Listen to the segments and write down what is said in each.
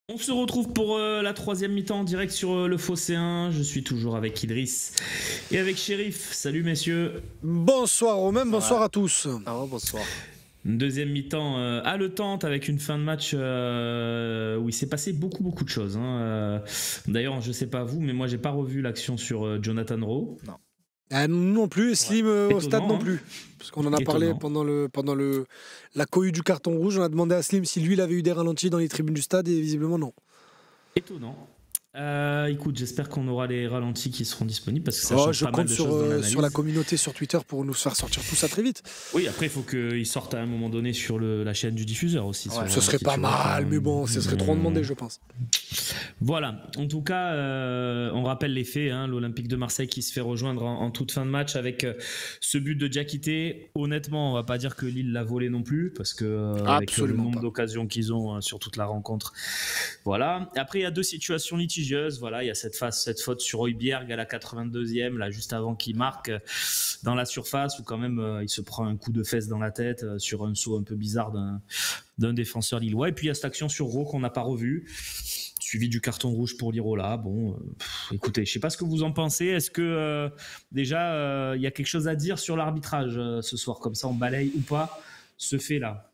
On se retrouve pour la troisième mi-temps en direct sur le Phocéen. Je suis toujours avec Idriss et avec Shérif. Salut messieurs. Bonsoir Romain, bonsoir à tous. Bonsoir. Deuxième mi-temps haletante avec une fin de match où il s'est passé beaucoup de choses. D'ailleurs, je sais pas vous, mais moi j'ai pas revu l'action sur Jonathan Rowe. Non. Nous non plus, Slim au stade non Étonnant, plus. Parce qu'on en a parlé pendant la cohue du carton rouge. On a demandé à Slim si lui il avait eu des ralentis dans les tribunes du stade et visiblement non. Étonnant. Écoute, j'espère qu'on aura les ralentis qui seront disponibles parce que ça change je pas mal compte de choses dans l'analyse. sur la communauté sur Twitter pour nous faire sortir tout ça très vite. Oui, après il faut qu'ils sortent à un moment donné sur la chaîne du diffuseur aussi. Ouais, ce serait pas mal, mais bon, ce serait trop demandé, je pense. Voilà, en tout cas, on rappelle les faits, l'Olympique de Marseille qui se fait rejoindre en toute fin de match avec ce but de Diakité. Honnêtement, on va pas dire que Lille l'a volé non plus, parce que avec le nombre d'occasions qu'ils ont sur toute la rencontre. Voilà. Après, il y a deux situations litigieuses. Voilà, il y a cette faute sur Højbjerg à la 82e, là, juste avant qu'il marque dans la surface, où quand même il se prend un coup de fesse dans la tête sur un saut un peu bizarre d'un défenseur lillois. Et puis il y a cette action sur Rowe qu'on n'a pas revue, suivi du carton rouge pour Lirola. Bon, écoutez, je ne sais pas ce que vous en pensez. Est-ce que déjà, il y a quelque chose à dire sur l'arbitrage ce soir? Comme ça, on balaye ou pas ce fait-là?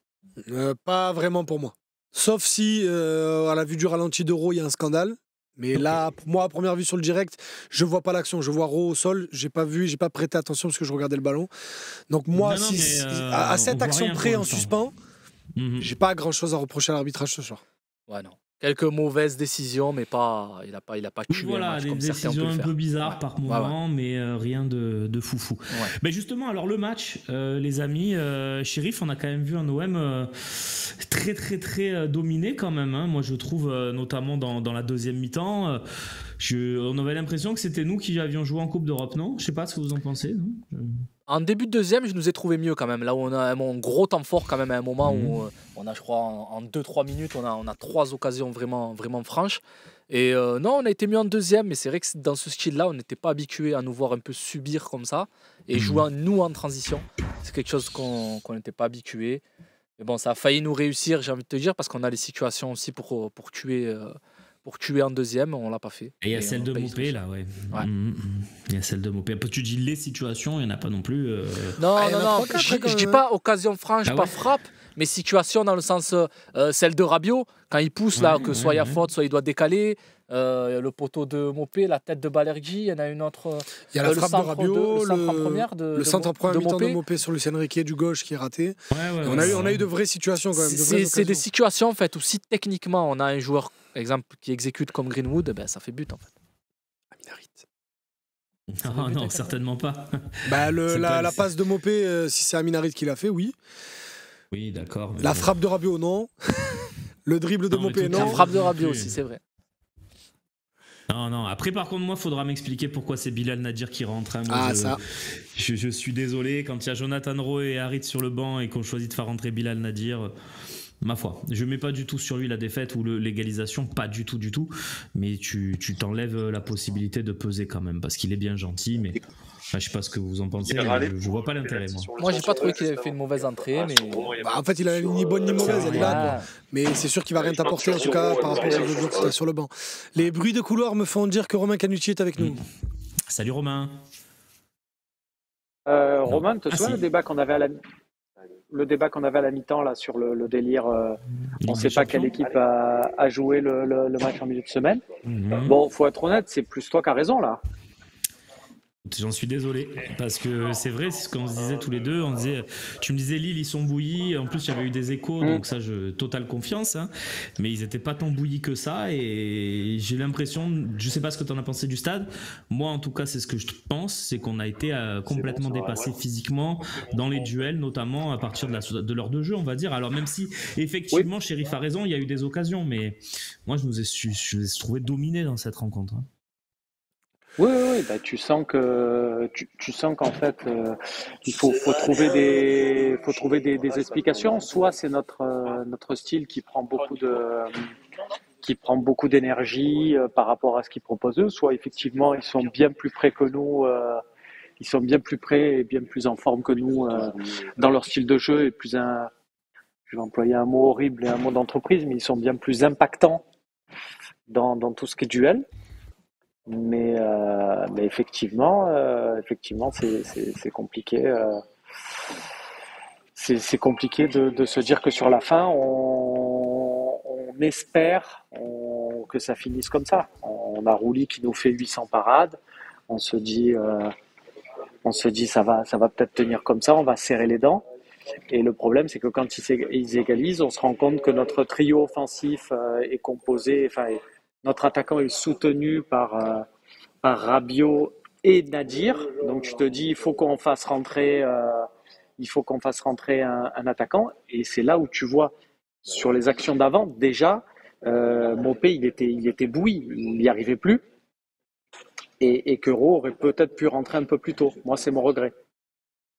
Pas vraiment pour moi. Sauf si, à la vue du ralenti d'Euro, il y a un scandale. Mais là, moi, à première vue sur le direct, je vois pas l'action. Je vois Rowe au sol. J'ai pas prêté attention parce que je regardais le ballon. Donc moi, à cette action près en suspens, j'ai pas grand-chose à reprocher à l'arbitrage ce soir. Ouais, non. Quelques mauvaises décisions, mais pas, il a pas tué le match comme certains peuvent le faire. Des décisions un peu bizarres par moment, mais rien de foufou. Ouais. Mais justement, alors le match, les amis, Shérif, on a quand même vu un OM très dominé quand même. Moi, je trouve, notamment dans la deuxième mi-temps, on avait l'impression que c'était nous qui avions joué en Coupe d'Europe, non? Je sais pas ce que vous en pensez. En début de deuxième, je nous ai trouvé mieux quand même. Là où on a un gros temps fort quand même à un moment où on a, je crois, en 2-3 minutes, on a 3 occasions vraiment franches. Et non, on a été mieux en deuxième, mais c'est vrai que dans ce style-là, on n'était pas habitué à nous voir un peu subir comme ça et jouer nous en transition. C'est quelque chose qu'on n'était pas habitué. Mais bon, ça a failli nous réussir, j'ai envie de te dire, parce qu'on a les situations aussi pour tuer en deuxième, on l'a pas fait. Et il y a celle de Mopé là, ouais. Il y a celle de Mopé. Tu dis les situations, il n'y en a pas non plus. Non, je dis pas occasion franche, pas frappe, mais situation dans le sens celle de Rabiot, quand il pousse là, que soit il y a faute, soit il doit décaler. Le poteau de Mopé, la tête de Balergi, il y en a une autre. Il y a la frappe de Rabiot, le centre en première mi-temps de Mopé sur Lucien Riquet du gauche qui est raté. On a eu de vraies situations quand même. C'est des situations en fait où si techniquement on a un joueur, exemple, qui exécute comme Greenwood, ben, ça fait but en fait. Aminarit. Non, certainement pas. La passe de Mopé, si c'est Aminarit qui l'a fait, oui. Oui, d'accord. La frappe de Rabiot, non. Le dribble de Mopé, non. La frappe de Rabiot aussi, c'est vrai. Non. Après, par contre, moi, il faudra m'expliquer pourquoi c'est Bilal Nadir qui rentre. Je suis désolé. Quand il y a Jonathan Rowe et Harit sur le banc et qu'on choisit de faire rentrer Bilal Nadir, ma foi, je mets pas du tout sur lui la défaite ou l'égalisation, pas du tout. Mais tu t'enlèves la possibilité de peser quand même, parce qu'il est bien gentil, mais... je sais pas ce que vous en pensez, je vois pas l'intérêt. Moi, j'ai pas trouvé qu'il avait fait une mauvaise entrée, mais en fait, il a ni bonne ni mauvaise, elle est là. Mais c'est sûr qu'il va rien t'apporter en tout cas par rapport aux autres joueurs sur le banc. Les bruits de couloir me font dire que Romain Canucci est avec nous. Salut Romain. Romain, tu te souviens le débat qu'on avait à la mi-temps là sur le délire, on ne sait pas quelle équipe a joué le match en milieu de semaine. Bon, faut être honnête, c'est plus toi qui as raison là. J'en suis désolé, parce que c'est vrai, c'est ce qu'on se disait tous les deux. Tu me disais Lille, ils sont bouillis. En plus, il y avait eu des échos, donc ça, totale confiance. Mais ils n'étaient pas tant bouillis que ça. Et j'ai l'impression, je ne sais pas ce que tu en as pensé du stade. Moi, en tout cas, c'est ce que je pense, c'est qu'on a été complètement dépassé physiquement dans les duels, notamment à partir de l'heure de jeu, on va dire. Alors même si, effectivement, Shérif a raison, il y a eu des occasions, mais moi, je les ai trouvés dominés dans cette rencontre. Oui, tu sens qu'en fait il faut trouver des explications. Soit c'est notre style qui prend beaucoup d'énergie par rapport à ce qu'ils proposent eux, soit effectivement ils sont bien plus près que nous, ils sont bien plus près et bien plus en forme que nous dans leur style de jeu et je vais employer un mot horrible et un mot d'entreprise, mais ils sont bien plus impactants dans tout ce qui est duel. Mais effectivement, c'est compliqué. C'est compliqué de se dire que sur la fin, on espère que ça finisse comme ça. On a Rouli qui nous fait 800 parades. On se dit ça va peut-être tenir comme ça. On va serrer les dents. Et le problème, c'est que quand ils égalisent, on se rend compte que notre trio offensif est composé. Enfin, notre attaquant est soutenu par Rabiot et Nadir. Donc tu te dis, il faut qu'on fasse rentrer un attaquant. Et c'est là où tu vois sur les actions d'avant, déjà, Mopé, il était bouilli, il n'y arrivait plus. Et que Ro aurait peut-être pu rentrer un peu plus tôt. Moi, c'est mon regret.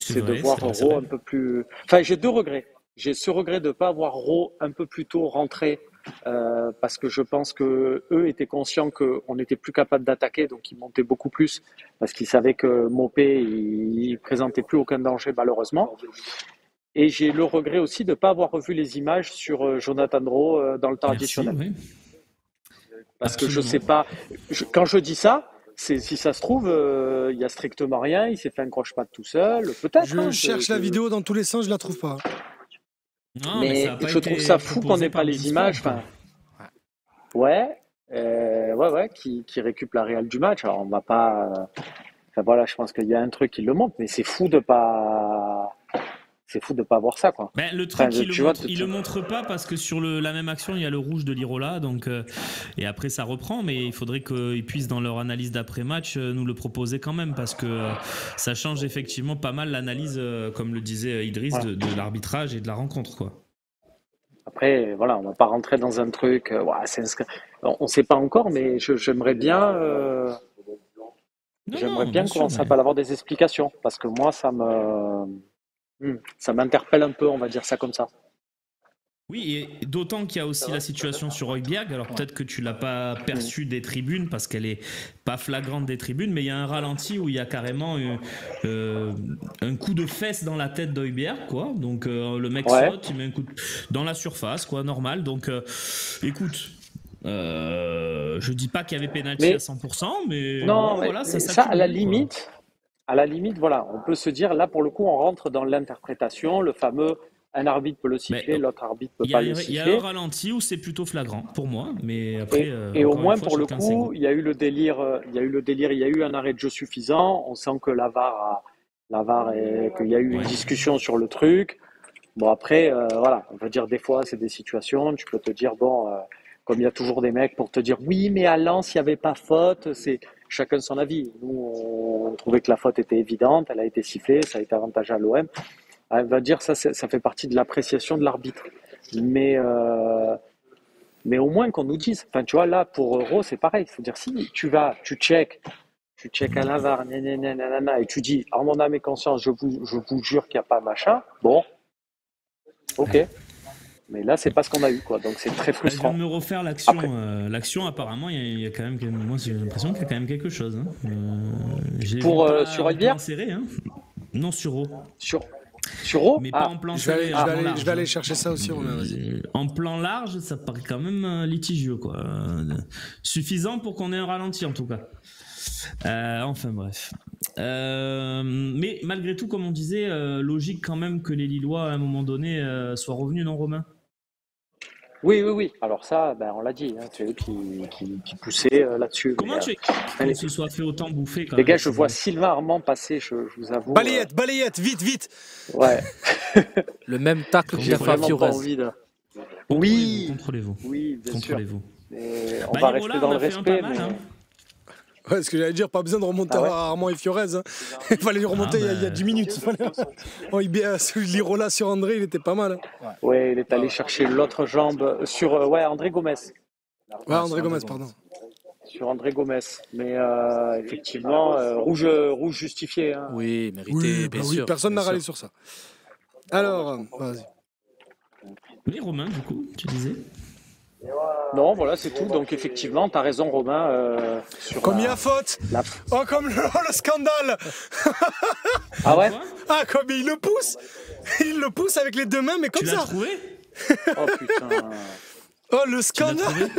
C'est de voir Ro un peu plus... Enfin, j'ai deux regrets. J'ai ce regret de ne pas avoir Ro un peu plus tôt rentré parce que je pense qu'eux étaient conscients qu'on n'était plus capable d'attaquer, donc ils montaient beaucoup plus parce qu'ils savaient que Mopé, il ne présentait plus aucun danger malheureusement. Et j'ai le regret aussi de ne pas avoir revu les images sur Jonathan Rowe dans le temps additionnel. Oui. Parce que je ne sais pas... Quand je dis ça, si ça se trouve, il n'y a strictement rien, il s'est fait un croche-patte tout seul, peut-être. Je cherche la vidéo dans tous les sens, je ne la trouve pas. Non, mais je trouve ça fou qu'on n'ait pas les images. Ouais, qui récupère la réelle du match. Alors on va pas. Voilà, je pense qu'il y a un truc qui le montre, mais c'est fou de pas. C'est fou de pas voir ça, quoi. Ben, le truc, il le montre pas parce que sur la même action, il y a le rouge de Lirola, donc et après ça reprend, mais il faudrait qu'ils puissent dans leur analyse d'après-match nous le proposer quand même parce que ça change effectivement pas mal l'analyse, comme le disait Idriss, voilà. de l'arbitrage et de la rencontre, quoi. Après, voilà, on va pas rentrer dans un truc. On sait pas encore, mais j'aimerais bien. J'aimerais bien qu'on s'appelle avoir des explications parce que moi, ça m'interpelle un peu, on va dire ça comme ça. Oui, et d'autant qu'il y a aussi la situation sur Højbjerg. Alors peut-être que tu l'as pas perçu des tribunes parce qu'elle est pas flagrante des tribunes, mais il y a un ralenti où il y a carrément un coup de fesse dans la tête d'Højbjerg, quoi. Donc le mec saute, il met un coup dans la surface, quoi, normal. Donc écoute. Je dis pas qu'il y avait pénalty à 100%, mais non, voilà, ça à la limite. À la limite, voilà, on peut se dire, là, pour le coup, on rentre dans l'interprétation, le fameux, un arbitre peut le siffler, l'autre arbitre peut pas le siffler. Il y a un ralenti où c'est plutôt flagrant, pour moi, mais après... Et au moins, pour le coup, il y a eu le délire, il y a eu un arrêt de jeu suffisant, on sent que qu'il y a eu une discussion sur le truc. Bon, après, voilà, on va dire, des fois, c'est des situations, tu peux te dire, comme il y a toujours des mecs pour te dire, oui, mais à Lens, il n'y avait pas faute, c'est... Chacun son avis. Nous, on trouvait que la faute était évidente, elle a été sifflée, ça a été avantageux à l'OM. Elle va dire ça fait partie de l'appréciation de l'arbitre. Mais au moins qu'on nous dise. Enfin, tu vois, là, pour Euro, c'est pareil. Il faut dire, si tu check à la VAR, et tu dis, en mon âme et conscience, je vous jure qu'il n'y a pas machin, bon, ok. Mais là, c'est pas ce qu'on a eu, quoi. Donc, c'est très frustrant. Je viens de me refaire l'action. L'action, apparemment, il y a quand même. Moi, j'ai l'impression qu'il y a quand même quelque chose. Sur Højbjerg hein. Non, sur Ro. Sur Ro. Mais pas en plan serré. Je vais aller chercher ça aussi. En plan large, ça paraît quand même litigieux, quoi. Suffisant pour qu'on ait un ralenti, en tout cas. Enfin bref. Mais malgré tout, comme on disait, logique quand même que les Lillois à un moment donné soient revenus, non, Romain? Oui. Alors ça, on l'a dit, hein, c'est eux qui poussaient là-dessus. Comment tu qu'on se soit fait autant bouffer quand les gars, je vois Sylvain Armand passer, je vous avoue. Balayette, vite. Ouais. Le même tacle que j'ai fait à Fiorez. Oui. Contrôlez-vous. Oui, bien sûr. On va rester dans le respect. Ouais, ce que j'allais dire, pas besoin de remonter à Armand et Fiorez. Hein. Il fallait lui remonter il y a 10 minutes. Lirola sur André, il était pas mal. Ouais, il est allé chercher l'autre jambe sur André Gomes. Ouais, André Gomes, pardon. Sur André Gomes. Mais effectivement, rouge justifié. Hein. Oui, mérité, bien sûr. Personne n'a râlé sur ça. Alors, vas-y. Oui, Romain, du coup, tu disais Non, voilà, c'est tout. Donc, effectivement, tu as raison, Romain. Comme il y a faute Oh, comme le scandale. Ah ouais? Ah, comme il le pousse. Il le pousse avec les deux mains, mais comme ça. Tu l'as trouvé? Oh, putain. Oh, le scandale.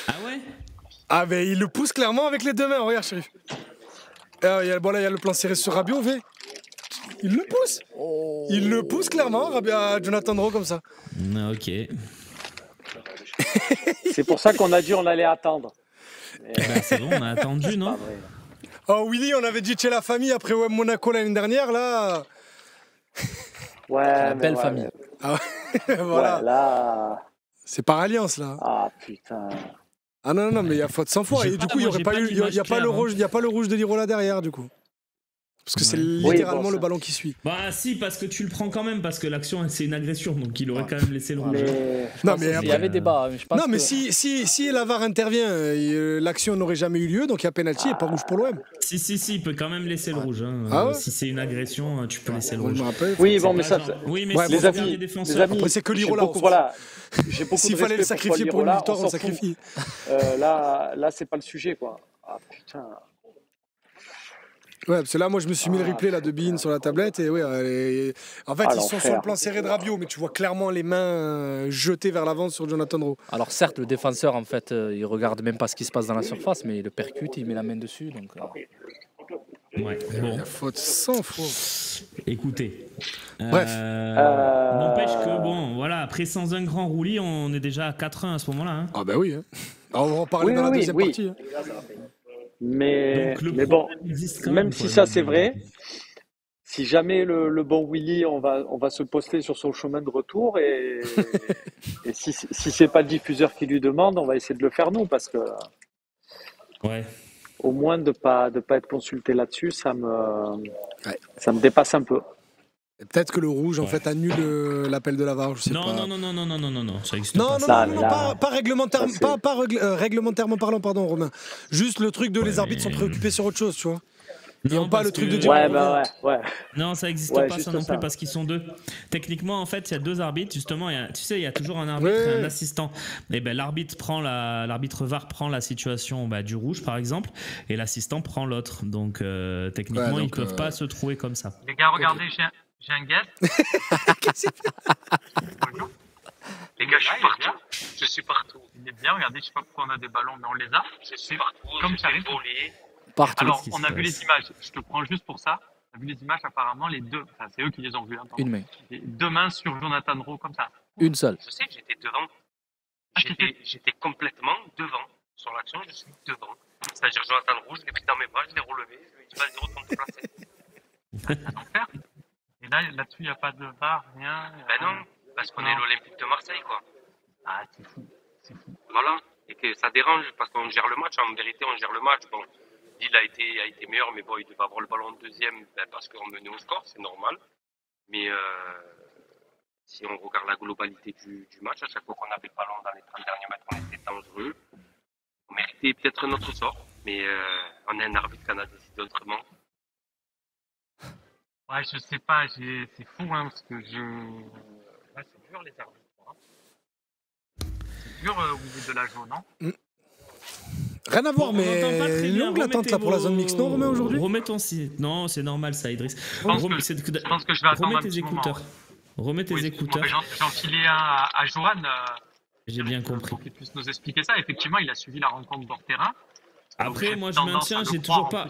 Ah ouais? Ah, mais il le pousse clairement avec les deux mains. Regarde, Chérif. Là, il y a le plan serré sur Rabiot, V. Il le pousse. Oh. Il le pousse clairement, à Jonathan Rowe comme ça. Ok. C'est pour ça qu'on a dit on allait attendre. Mais, C'est bon, on a attendu, c'est non? pas vrai. Oh, Willy, on avait dit chez la famille après OM Monaco l'année dernière, là. Ouais, La mais belle ouais, famille. Ah ouais, voilà. Ouais, là. C'est par alliance, là. Ah putain. Ah non, mais il y a faute 100 fois. J'ai Et pas- du coup, il moi, j'ai pas d'image n'y a pas le claire, rouge, il y a pas le rouge de Lirola derrière, du coup. Parce que c'est Ouais. littéralement Oui, bon, le ça- ballon qui suit. Bah si, parce que tu le prends quand même, parce que l'action c'est une agression, donc il aurait quand même laissé le rouge. Mais Non, mais Il y après, avait débat. Je pense non, mais que- si la VAR intervient, l'action n'aurait jamais eu lieu, donc il y a penalty et pas rouge pour l'OM. Si, il peut quand même laisser le rouge. Hein. Ah ouais Si c'est une agression, tu peux laisser le Je rouge. me rappelle. oui, C'est bon, mais pas ça. genre- Oui, mais Ouais, si les c'est le amis, dernier les défenseur. amis. Après, c'est que J'ai Lirola, beaucoup, on s'en voilà. J'ai beaucoup S'il de fallait le respect pour sacrifier pour une Lirola, victoire, on s'en le fout. sacrifie. Là, c'est pas le sujet, quoi. Ah putain. Ouais, parce que là, moi, je me suis mis le replay là, de Bean sur la tablette et ouais, en fait, Ah, ils sont sur l'enfer. le plan serré de Rabiot, mais tu vois clairement les mains jetées vers l'avant sur Jonathan Rowe. Alors certes, le défenseur, en fait, il regarde même pas ce qui se passe dans la surface, mais il le percute, il met la main dessus. Donc, Ouais, bon, La faute 100 fois. écoutez. Bref. N'empêche que, bon, voilà, après sans un grand roulis, on est déjà à 4-1 à ce moment-là. Hein. Ah bah oui. Hein. Alors, on va en parler Oui, dans la oui, deuxième oui. partie. Hein. Mais Donc, bon, existe quand même si quoi. ça c'est vrai, si jamais le bon Willy, on va se poster sur son chemin de retour et si c'est pas le diffuseur qui lui demande, on va essayer de le faire nous parce que Ouais. au moins de pas être consulté là-dessus, ça me dépasse un peu. Et peut-être que le rouge, en Ouais. fait, annule l'appel de la VAR, je sais Non, pas. non, ça existe Non, pas. non, Ça, non, mais non, là- pas réglementaire, ça, c'est- réglementairement parlant, pardon, Romain. Juste le truc de les Ouais, arbitres sont mais- préoccupés sur autre chose, tu vois. Ils Non, n'ont pas parce le truc que- de dire. Ouais, ouais. Non, ça n'existe Ouais, pas juste ça non ça. plus parce qu'ils sont deux. Techniquement, en fait, il y a deux arbitres justement. Tu sais, il y a toujours un arbitre Ouais. et un assistant. Et ben l'arbitre l'arbitre VAR prend la situation du rouge par exemple, et l'assistant prend l'autre. Donc techniquement, Ouais, ils donc, peuvent pas se trouver comme ça. Les gars, regardez, j'ai un guest. Bonjour. Les gars, je suis partout. Je suis partout. Il est bien, regardez, je sais pas pourquoi on a des ballons, mais on les a. Je suis partout. Comme ça arrive. partout. Alors, Qu'est-ce qui on se a vu passe les images. Je te prends juste pour ça. On a vu les images, apparemment, les deux. Enfin, c'est eux qui les ont vues. Hein, pardon. Une main. Les deux mains sur Jonathan Rowe, comme ça. Une seule. Je sais que j'étais devant. Ah, t'étais- J'étais complètement devant. Sur l'action, je suis devant. C'est-à-dire, Jonathan Roux, je l'ai pris dans mes bras, je l'ai relevé, je lui ai dit, vas-y, retourne te placer. C'est l'enfer. Et là-dessus, il n'y a pas de VAR, rien. Ben non, parce qu'on est l'Olympique de Marseille, quoi. Ah, c'est fou. C'est fou. Voilà. Et que ça dérange parce qu'on gère le match. En vérité, on gère le match. Bon, Lille a été meilleur, mais bon, il devait avoir le ballon en deuxième parce qu'on menait au score, c'est normal. Mais si on regarde la globalité du match, à chaque fois qu'on avait le ballon dans les 30 derniers mètres, on était dangereux. On méritait peut-être notre sort, mais on a un arbitre qui en a décidé autrement. Ouais, je sais pas, c'est fou, hein, parce que ouais, c'est dur, les arbitres. Hein. C'est dur au niveau de la jaune, non? Rien à voir, On n'entend pas très mais bien. longue l'attente là pour la zone mixte, non, Romain, aujourd'hui? Remets ton site. Non, c'est normal ça, Idriss. Je pense que je vais attendre Remets un tes petit moment. écouteurs. Remets tes Oui, écouteurs. J'en filais un à Johan. J'ai bien compris. Pour qu'il puisse nous expliquer ça. Effectivement, il a suivi la rencontre hors terrain. Après, moi, je maintiens, j'ai toujours pas.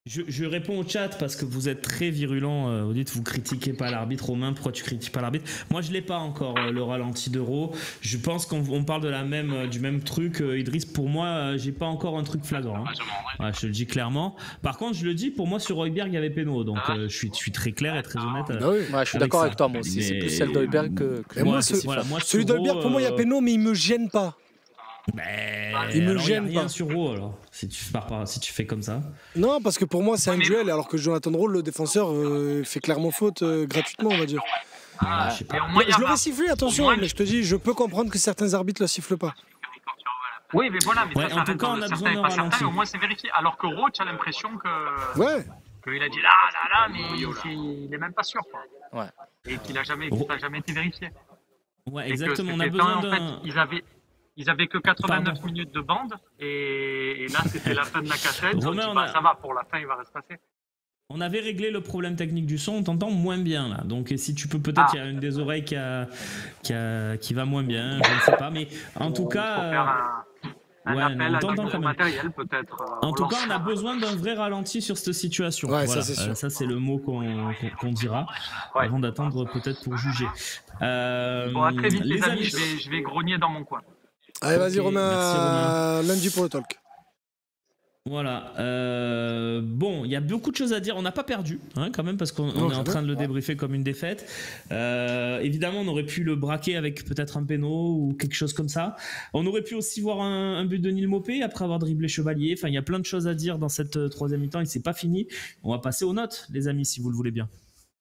Je réponds au chat parce que vous êtes très virulent. Vous dites vous critiquez pas l'arbitre. Romain, pourquoi tu critiques pas l'arbitre? Moi, je l'ai pas encore le ralenti d'Euro. Je pense qu'on parle de du même truc. Idriss, pour moi, j'ai pas encore un truc flagrant. Hein. Ouais, je te le dis clairement. Par contre, je le dis, pour moi, sur Højbjerg, il y avait péno. Donc, je suis très clair et très honnête. Ah oui. Ouais, je suis Avec d'accord ça. avec toi, moi aussi. C'est Mais- plus celle d'Højbjerg que Et moi, Ouais, ce- voilà, moi, Celui sur d'Albert, Rowe, pour moi, il y a péno, mais il me gêne pas. Il me alors, gêne y a rien pas. sur Rowe, alors. Si tu fais comme ça. Non, parce que pour moi, c'est un duel, alors que Jonathan Rowe, le défenseur, fait clairement faute gratuitement, on va dire. Ah, je sais pas. et au moins, il y a Je l'aurais VAR. sifflé, attention, Au moins, mais je te dis, je peux comprendre que certains arbitres le sifflent pas. Oui, mais voilà, mais Ouais, ça en tout s'arrête cas, dans on le a certain besoin et d'un pas certain, ralenti. et au moins c'est vérifié. Alors que Roach a l'impression que Ouais. qu'il a dit là, mais il est même pas sûr, quoi. Ouais. Et qu'il a jamais, que ça n'a jamais été vérifié. Ouais, Et que exactement. On a c'était besoin en fait, d'un. ils avaient que 89 Pardon. minutes de bande, et là c'était la fin de la cassette. Romain, On dit, on a- ça va, pour la fin il va rien se passer. On avait réglé le problème technique du son, on t'entend moins bien là. Donc si tu peux peut-être, il y a une des oreilles qui va moins bien, je ne sais pas. Mais en tout cas, un appel on à t'entend du quand même. matériel peut-être. En tout cas, on a besoin d'un vrai ralenti sur cette situation. Ouais, voilà. ça c'est sûr. Ça c'est le mot qu'on dira avant d'attendre peut-être pour juger. Bon, à très vite les amis, je vais grogner dans mon coin. Allez, vas-y Ok, merci, Romain, lundi pour le talk. Voilà. Bon, il y a beaucoup de choses à dire. On n'a pas perdu, hein, quand même, parce qu'on est en train de le débriefer comme une défaite. Évidemment, on aurait pu le braquer avec peut-être un péno ou quelque chose comme ça. On aurait pu aussi voir un but de Neil Maupay après avoir dribblé Chevalier. Enfin, il y a plein de choses à dire dans cette troisième mi-temps et c'est pas fini. On va passer aux notes, les amis, si vous le voulez bien.